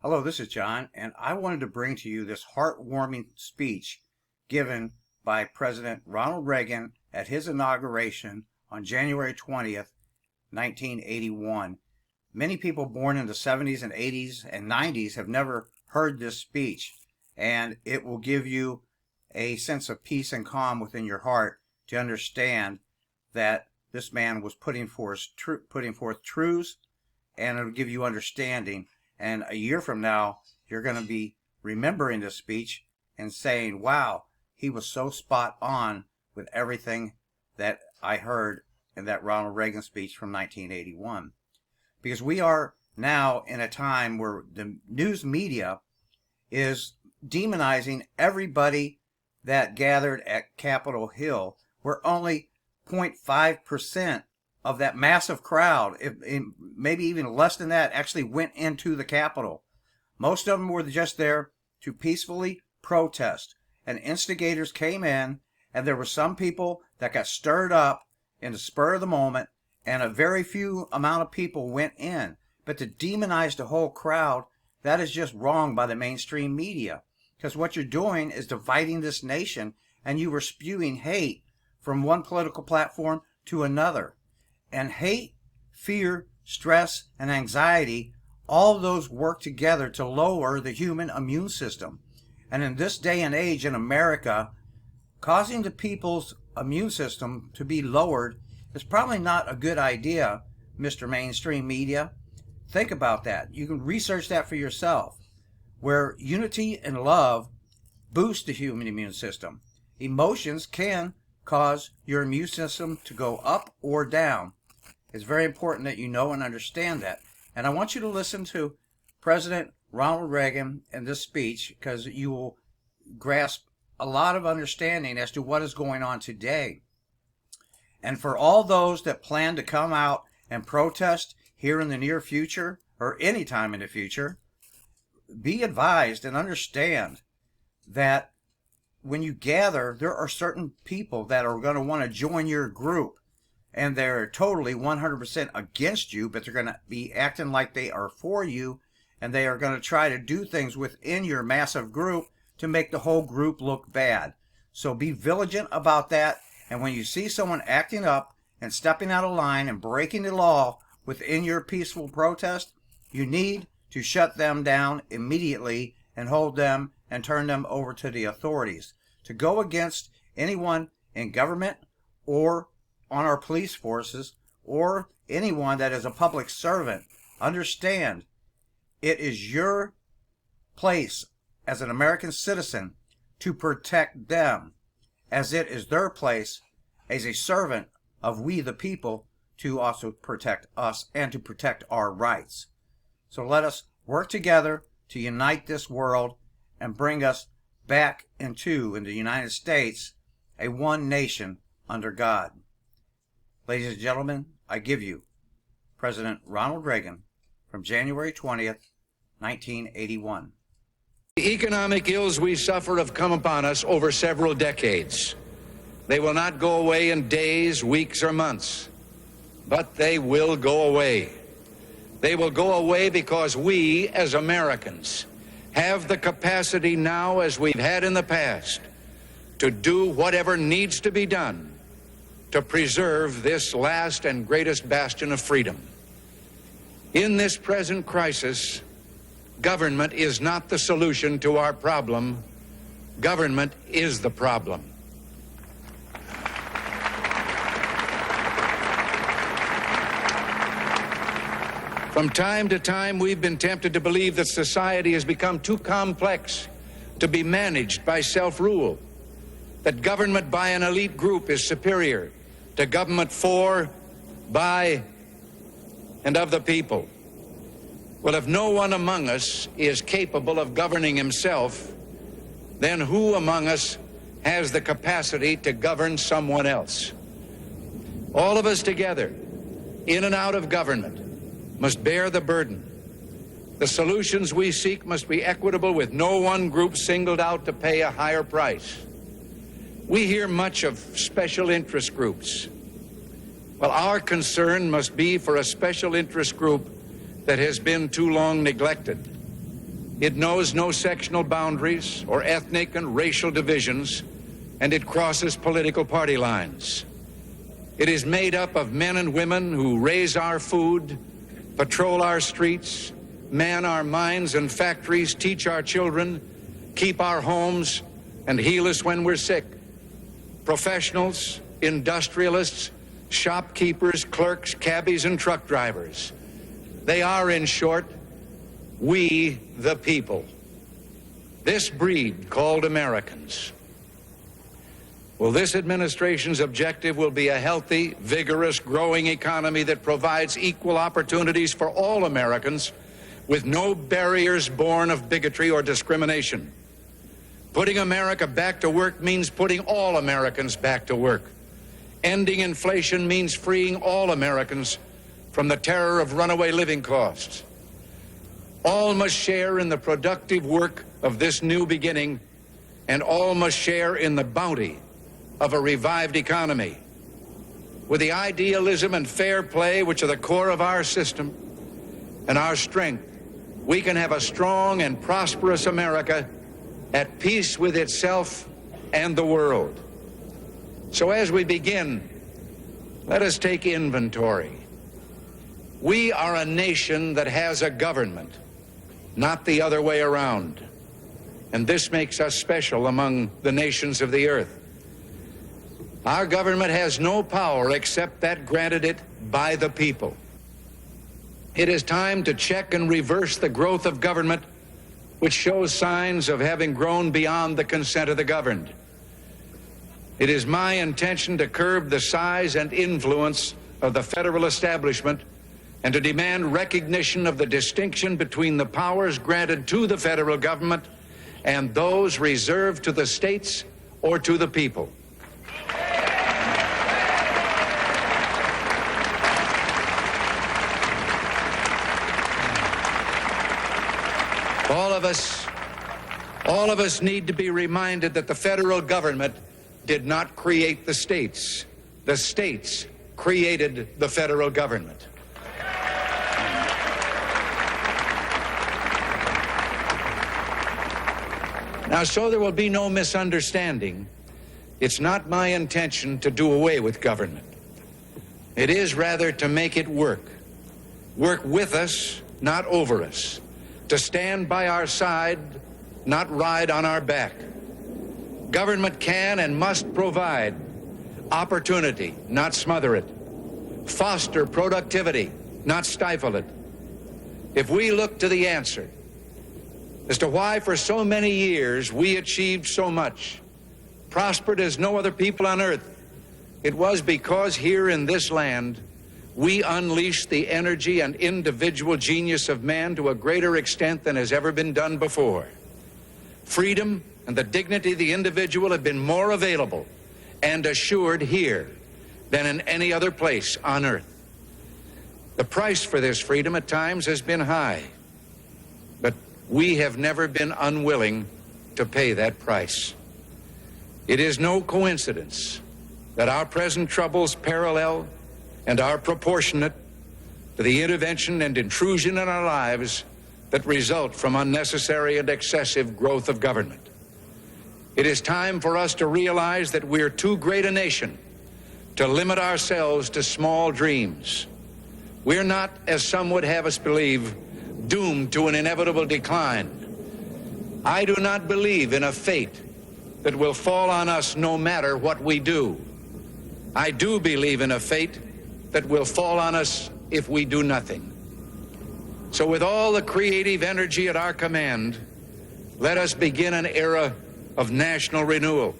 Hello, this is John, and I wanted to bring to you this heartwarming speech given by President Ronald Reagan at his inauguration on January 20th, 1981. Many people born in the 70s and 80s and 90s have never heard this speech, and it will give you a sense of peace and calm within your heart to understand that this man was putting forth truths, and it'll give you understanding. And a year from now, you're going to be remembering this speech and saying, wow, he was so spot on with everything that I heard in that Ronald Reagan speech from 1981. Because we are now in a time where the news media is demonizing everybody that gathered at Capitol Hill, where only 0.5% of that massive crowd, maybe even less than that, actually went into the Capitol. Most of them were just there to peacefully protest. And instigators came in, and there were some people that got stirred up in the spur of the moment, and a very few amount of people went in. But to demonize the whole crowd, that is just wrong by the mainstream media. Because what you're doing is dividing this nation, and you were spewing hate from one political platform to another. And hate, fear, stress, and anxiety, all those work together to lower the human immune system. And in this day and age in America, causing the people's immune system to be lowered is probably not a good idea, Mr. Mainstream Media. Think about that. You can research that for yourself. Where unity and love boost the human immune system. Emotions can cause your immune system to go up or down. It's very important that you know and understand that. And I want you to listen to President Ronald Reagan in this speech, because you will grasp a lot of understanding as to what is going on today. And for all those that plan to come out and protest here in the near future, or any time in the future, be advised and understand that when you gather, there are certain people that are going to want to join your group. And they're totally 100% against you, but they're going to be acting like they are for you, and they are going to try to do things within your massive group to make the whole group look bad. So be vigilant about that, and when you see someone acting up and stepping out of line and breaking the law within your peaceful protest, you need to shut them down immediately and hold them and turn them over to the authorities. To go against anyone in government or on our police forces or anyone that is a public servant, understand it is your place as an American citizen to protect them, as it is their place as a servant of we the people to also protect us and to protect our rights. So let us work together to unite this world and bring us back in the United States, a one nation under God. Ladies and gentlemen, I give you President Ronald Reagan from January 20th, 1981. The economic ills we suffer have come upon us over several decades. They will not go away in days, weeks, or months, but they will go away. They will go away because we, as Americans, have the capacity now, as we've had in the past, to do whatever needs to be done to preserve this last and greatest bastion of freedom. In this present crisis, government is not the solution to our problem. Government is the problem. From time to time, we've been tempted to believe that society has become too complex to be managed by self-rule, that government by an elite group is superior to government for, by, and of the people. Well, if no one among us is capable of governing himself, then who among us has the capacity to govern someone else? All of us together, in and out of government, must bear the burden. The solutions we seek must be equitable, with no one group singled out to pay a higher price. We hear much of special interest groups. Well, our concern must be for a special interest group that has been too long neglected. It knows no sectional boundaries or ethnic and racial divisions, and it crosses political party lines. It is made up of men and women who raise our food, patrol our streets, man our mines and factories, teach our children, keep our homes, and heal us when we're sick. Professionals, industrialists, shopkeepers, clerks, cabbies, and truck drivers. They are, in short, we the people. This breed called Americans. Well, this administration's objective will be a healthy, vigorous, growing economy that provides equal opportunities for all Americans with no barriers born of bigotry or discrimination. Putting America back to work means putting all Americans back to work. Ending inflation means freeing all Americans from the terror of runaway living costs. All must share in the productive work of this new beginning, and all must share in the bounty of a revived economy. With the idealism and fair play which are the core of our system and our strength, we can have a strong and prosperous America at peace with itself and the world. So as we begin, let us take inventory. We are a nation that has a government, not the other way around. And this makes us special among the nations of the earth. Our government has no power except that granted it by the people. It is time to check and reverse the growth of government, which shows signs of having grown beyond the consent of the governed. It is my intention to curb the size and influence of the federal establishment and to demand recognition of the distinction between the powers granted to the federal government and those reserved to the states or to the people. All of us need to be reminded that the federal government did not create the states. The states created the federal government. Now, so there will be no misunderstanding, it's not my intention to do away with government. It is rather to make it work. Work with us, not over us. To stand by our side, not ride on our back. Government can and must provide opportunity, not smother it. Foster productivity, not stifle it. If we look to the answer as to why for so many years we achieved so much, prospered as no other people on earth, it was because here in this land we unleashed the energy and individual genius of man to a greater extent than has ever been done before. Freedom and the dignity of the individual have been more available and assured here than in any other place on earth. The price for this freedom at times has been high, but we have never been unwilling to pay that price. It is no coincidence that our present troubles parallel and are proportionate to the intervention and intrusion in our lives that result from unnecessary and excessive growth of government. It is time for us to realize that we're too great a nation to limit ourselves to small dreams. We're not, as some would have us believe, doomed to an inevitable decline. I do not believe in a fate that will fall on us no matter what we do. I do believe in a fate that will fall on us if we do nothing. So with all the creative energy at our command, let us begin an era of national renewal.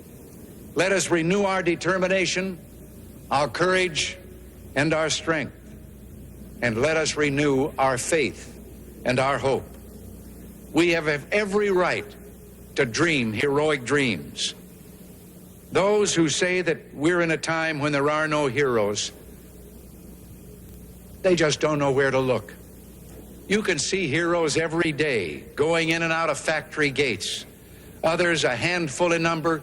Let us renew our determination, our courage, and our strength. And let us renew our faith and our hope. We have every right to dream heroic dreams. Those who say that we're in a time when there are no heroes, they just don't know where to look. You can see heroes every day going in and out of factory gates. Others, a handful in number,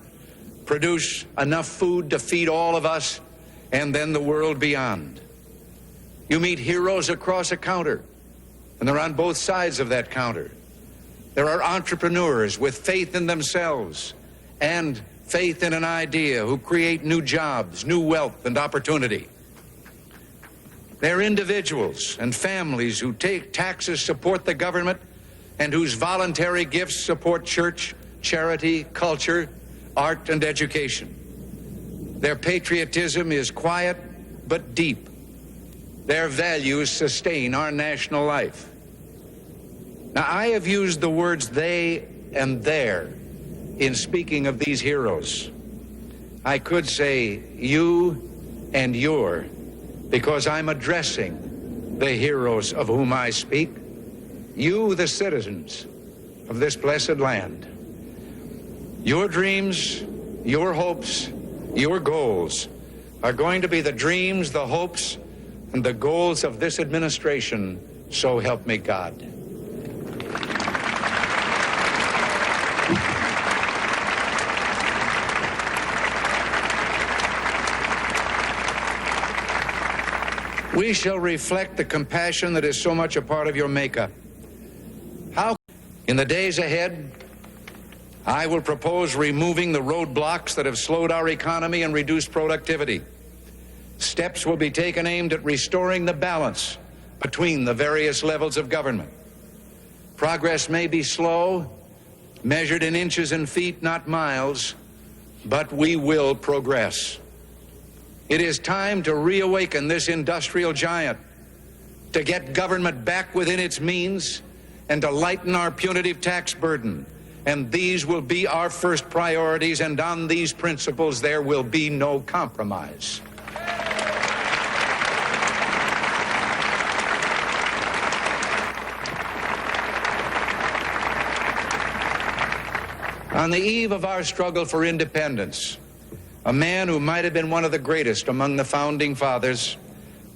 produce enough food to feed all of us and then the world beyond. You meet heroes across a counter, and they're on both sides of that counter. There are entrepreneurs with faith in themselves and faith in an idea who create new jobs, new wealth, and opportunity. There are individuals and families who take taxes, support the government, and whose voluntary gifts support church, charity, culture, art, and education. Their patriotism is quiet but deep. Their values sustain our national life. Now, I have used the words they and their in speaking of these heroes. I could say you and your, because I'm addressing the heroes of whom I speak, you, the citizens of this blessed land. Your dreams, your hopes, your goals are going to be the dreams, the hopes, and the goals of this administration, so help me God. We shall reflect the compassion that is so much a part of your makeup. How, in the days ahead, I will propose removing the roadblocks that have slowed our economy and reduced productivity. Steps will be taken aimed at restoring the balance between the various levels of government. Progress may be slow, measured in inches and feet, not miles, but we will progress. It is time to reawaken this industrial giant, to get government back within its means, and to lighten our punitive tax burden. And these will be our first priorities, and on these principles there will be no compromise. On the eve of our struggle for independence, a man who might have been one of the greatest among the founding fathers,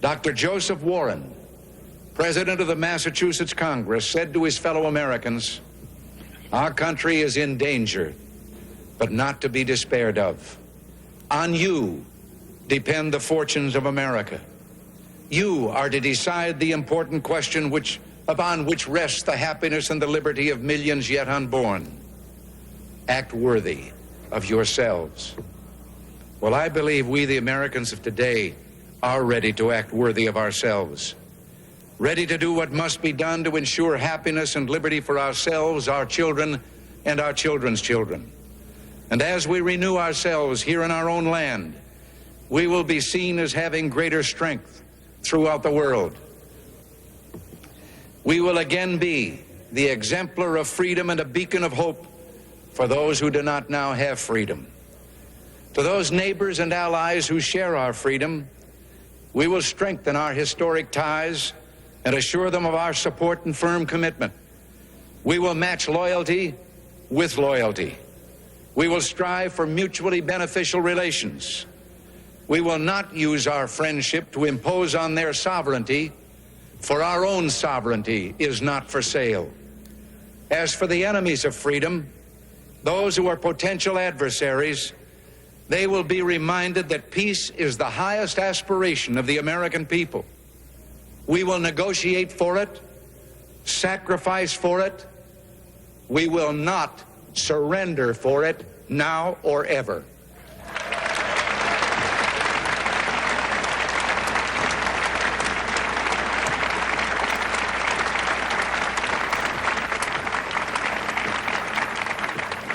Dr. Joseph Warren, president of the Massachusetts Congress, said to his fellow Americans, "Our country is in danger, but not to be despaired of. On you depend the fortunes of America. You are to decide the important question upon which rests the happiness and the liberty of millions yet unborn. Act worthy of yourselves." Well, I believe we, the Americans of today, are ready to act worthy of ourselves, ready to do what must be done to ensure happiness and liberty for ourselves, our children, and our children's children. And as we renew ourselves here in our own land, we will be seen as having greater strength throughout the world. We will again be the exemplar of freedom and a beacon of hope for those who do not now have freedom. To those neighbors and allies who share our freedom, we will strengthen our historic ties and assure them of our support and firm commitment. We will match loyalty with loyalty. We will strive for mutually beneficial relations. We will not use our friendship to impose on their sovereignty, for our own sovereignty is not for sale. As for the enemies of freedom, those who are potential adversaries, they will be reminded that peace is the highest aspiration of the American people. We will negotiate for it, sacrifice for it. We will not surrender for it now or ever.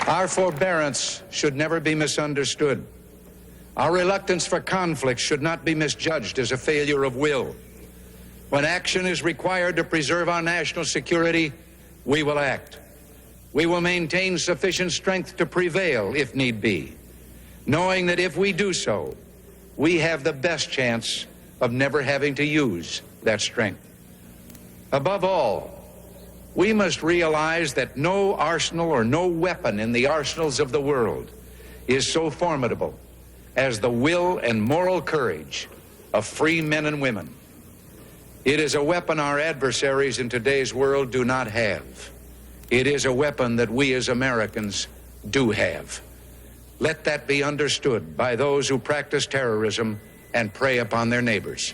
Our forbearance should never be misunderstood. Our reluctance for conflict should not be misjudged as a failure of will. When action is required to preserve our national security, we will act. We will maintain sufficient strength to prevail if need be, knowing that if we do so, we have the best chance of never having to use that strength. Above all, we must realize that no arsenal or no weapon in the arsenals of the world is so formidable as the will and moral courage of free men and women. It is a weapon our adversaries in today's world do not have. It is a weapon that we as Americans do have. Let that be understood by those who practice terrorism and prey upon their neighbors.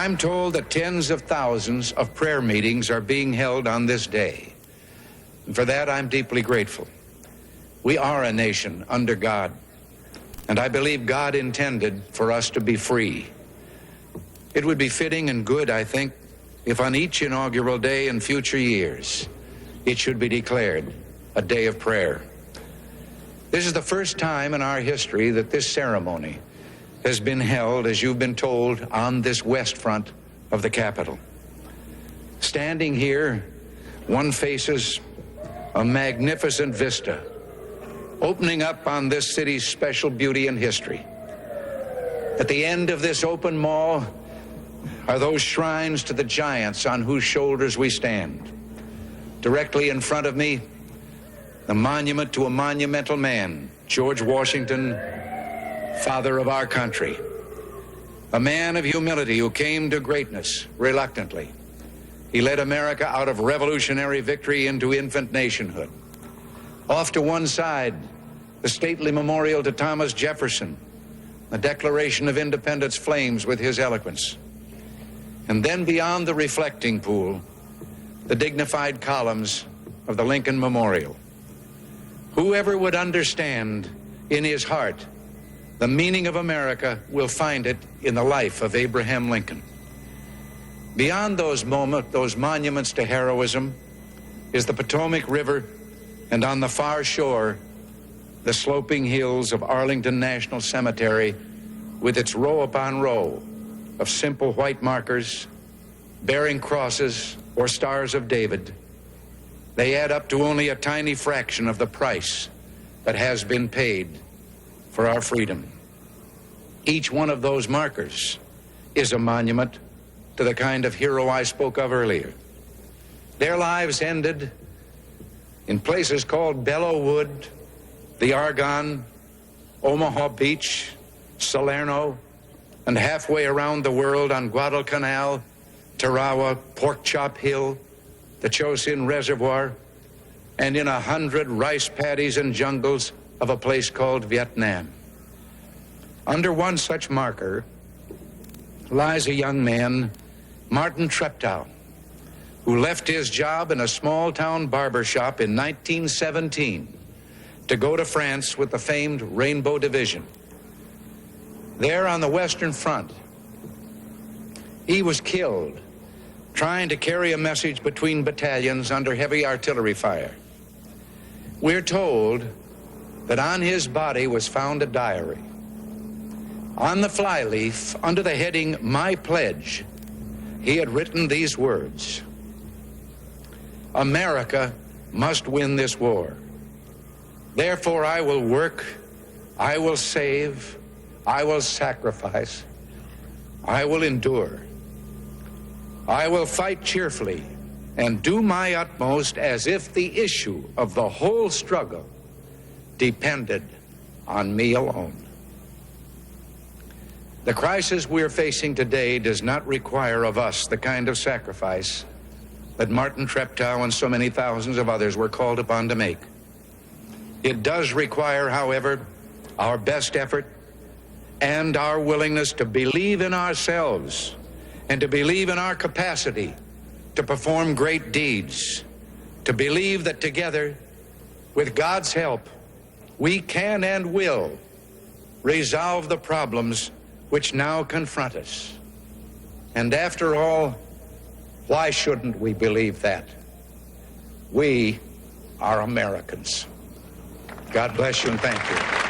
I'm told that tens of thousands of prayer meetings are being held on this day. And for that, I'm deeply grateful. We are a nation under God, and I believe God intended for us to be free. It would be fitting and good, I think, if on each inaugural day in future years, it should be declared a day of prayer. This is the first time in our history that this ceremony has been held, as you've been told, on this west front of the Capitol. Standing here, one faces a magnificent vista opening up on this city's special beauty and history. At the end of this open mall are those shrines to the giants on whose shoulders we stand. Directly in front of me, the monument to a monumental man, George Washington, father of our country. A man of humility who came to greatness reluctantly. He led America out of revolutionary victory into infant nationhood. Off to one side, the stately memorial to Thomas Jefferson. The Declaration of Independence flames with his eloquence. And then beyond the reflecting pool, the dignified columns of the Lincoln Memorial. Whoever would understand in his heart the meaning of America will find it in the life of Abraham Lincoln. Beyond those monuments to heroism is the Potomac River, and on the far shore, the sloping hills of Arlington National Cemetery with its row upon row of simple white markers bearing crosses or stars of David. They add up to only a tiny fraction of the price that has been paid for our freedom. Each one of those markers is a monument to the kind of hero I spoke of earlier. Their lives ended in places called Belleau Wood, the Argonne, Omaha Beach, Salerno, and halfway around the world on Guadalcanal, Tarawa, Pork Chop Hill, the Chosin Reservoir, and in 100 rice paddies and jungles of a place called Vietnam. Under one such marker lies a young man, Martin Treptow, who left his job in a small-town barber shop in 1917 to go to France with the famed Rainbow Division. There on the Western Front, he was killed trying to carry a message between battalions under heavy artillery fire. We're told that on his body was found a diary. On the flyleaf, under the heading, My Pledge, he had written these words: America must win this war. Therefore, I will work, I will save, I will sacrifice, I will endure. I will fight cheerfully and do my utmost as if the issue of the whole struggle depended on me alone. The crisis we're facing today does not require of us the kind of sacrifice that Martin Treptow and so many thousands of others were called upon to make. It does require, however, our best effort and our willingness to believe in ourselves and to believe in our capacity to perform great deeds, to believe that together, with God's help, we can and will resolve the problems which now confront us. And after all, why shouldn't we believe that? We are Americans. God bless you and thank you.